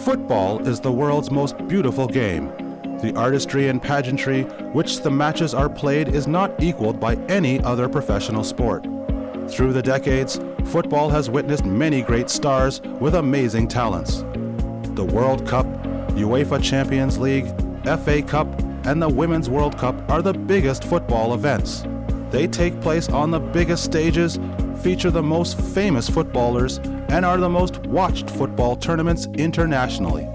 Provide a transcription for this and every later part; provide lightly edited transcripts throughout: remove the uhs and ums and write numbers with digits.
Football is the world's most beautiful game. The artistry and pageantry which the matches are played is not equaled by any other professional sport. Through the decades, football has witnessed many great stars with amazing talents. The World Cup, UEFA Champions League, FA Cup, and the Women's World Cup are the biggest football events. They take place on the biggest stages, feature the most famous footballers, and are the most watched football tournaments internationally.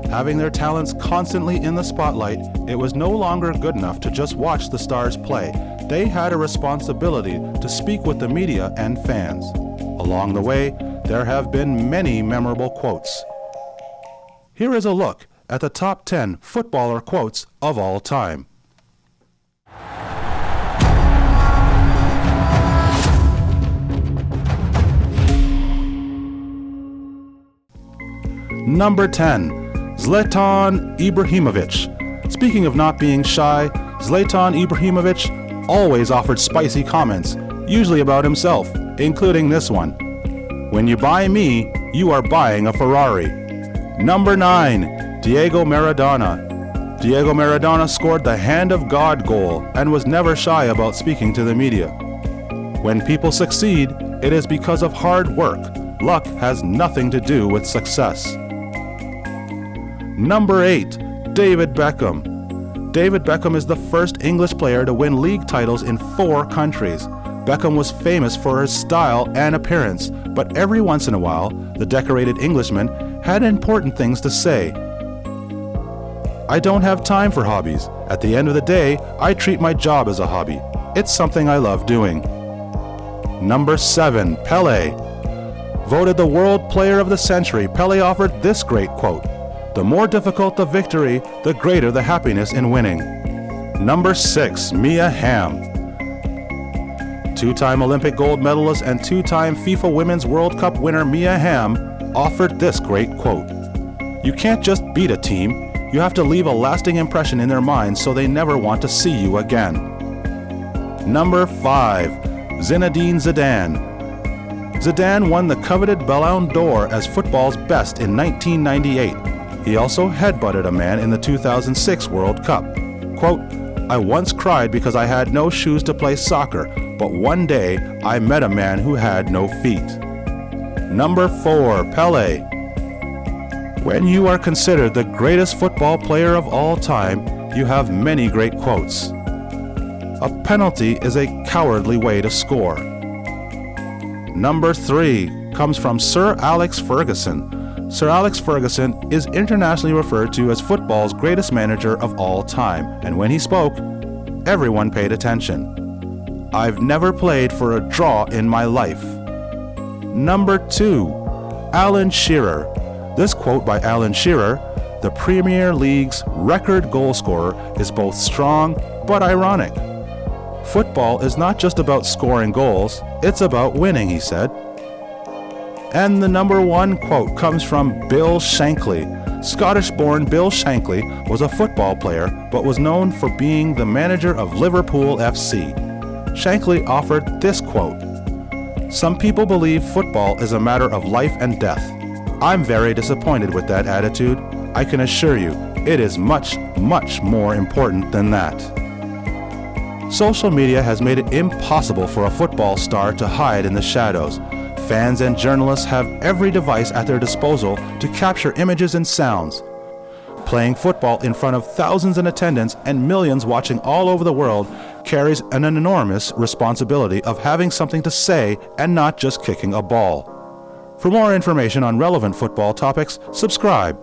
Having their talents constantly in the spotlight, it was no longer good enough to just watch the stars play. They had a responsibility to speak with the media and fans. Along the way, there have been many memorable quotes. Here is a look at the top 10 footballer quotes of all time. Number 10, Zlatan Ibrahimovic. Speaking of not being shy, Zlatan Ibrahimovic always offered spicy comments, usually about himself, including this one. When you buy me, you are buying a Ferrari. Number 9, Diego Maradona. Diego Maradona scored the Hand of God goal and was never shy about speaking to the media. When people succeed, it is because of hard work. Luck has nothing to do with success. Number 8, David Beckham. David Beckham is the first English player to win league titles in 4 countries. Beckham was famous for his style and appearance, but every once in a while, the decorated Englishman had important things to say. I don't have time for hobbies. At the end of the day, I treat my job as a hobby. It's something I love doing. Number 7, Pelé. Voted the World Player of the Century, Pelé offered this great quote: "The more difficult the victory, the greater the happiness in winning." Number 6, Mia Hamm. 2-time Olympic gold medalist and 2-time FIFA Women's World Cup winner Mia Hamm offered this great quote: "You can't just beat a team, you have to leave a lasting impression in their minds so they never want to see you again." Number 5, Zinedine Zidane. Zidane won the coveted Ballon d'Or as football's best in 1998. He also headbutted a man in the 2006 World Cup. Quote, "I once cried because I had no shoes to play soccer, but one day I met a man who had no feet." Number 4, Pelé. When you are considered the greatest football player of all time, you have many great quotes. A penalty is a cowardly way to score. Number 3 comes from Sir Alex Ferguson. Sir Alex Ferguson is internationally referred to as football's greatest manager of all time, and when he spoke, everyone paid attention. "I've never played for a draw in my life." Number 2, Alan Shearer. This quote by Alan Shearer, the Premier League's record goal scorer, is both strong but ironic. "Football is not just about scoring goals, it's about winning," he said. And the number 1 quote comes from Bill Shankly. Scottish-born Bill Shankly was a football player, but was known for being the manager of Liverpool FC. Shankly offered this quote: "Some people believe football is a matter of life and death. I'm very disappointed with that attitude. I can assure you, it is much, much more important than that." Social media has made it impossible for a football star to hide in the shadows. Fans and journalists have every device at their disposal to capture images and sounds. Playing football in front of thousands in attendance and millions watching all over the world carries an enormous responsibility of having something to say and not just kicking a ball. For more information on relevant football topics, subscribe.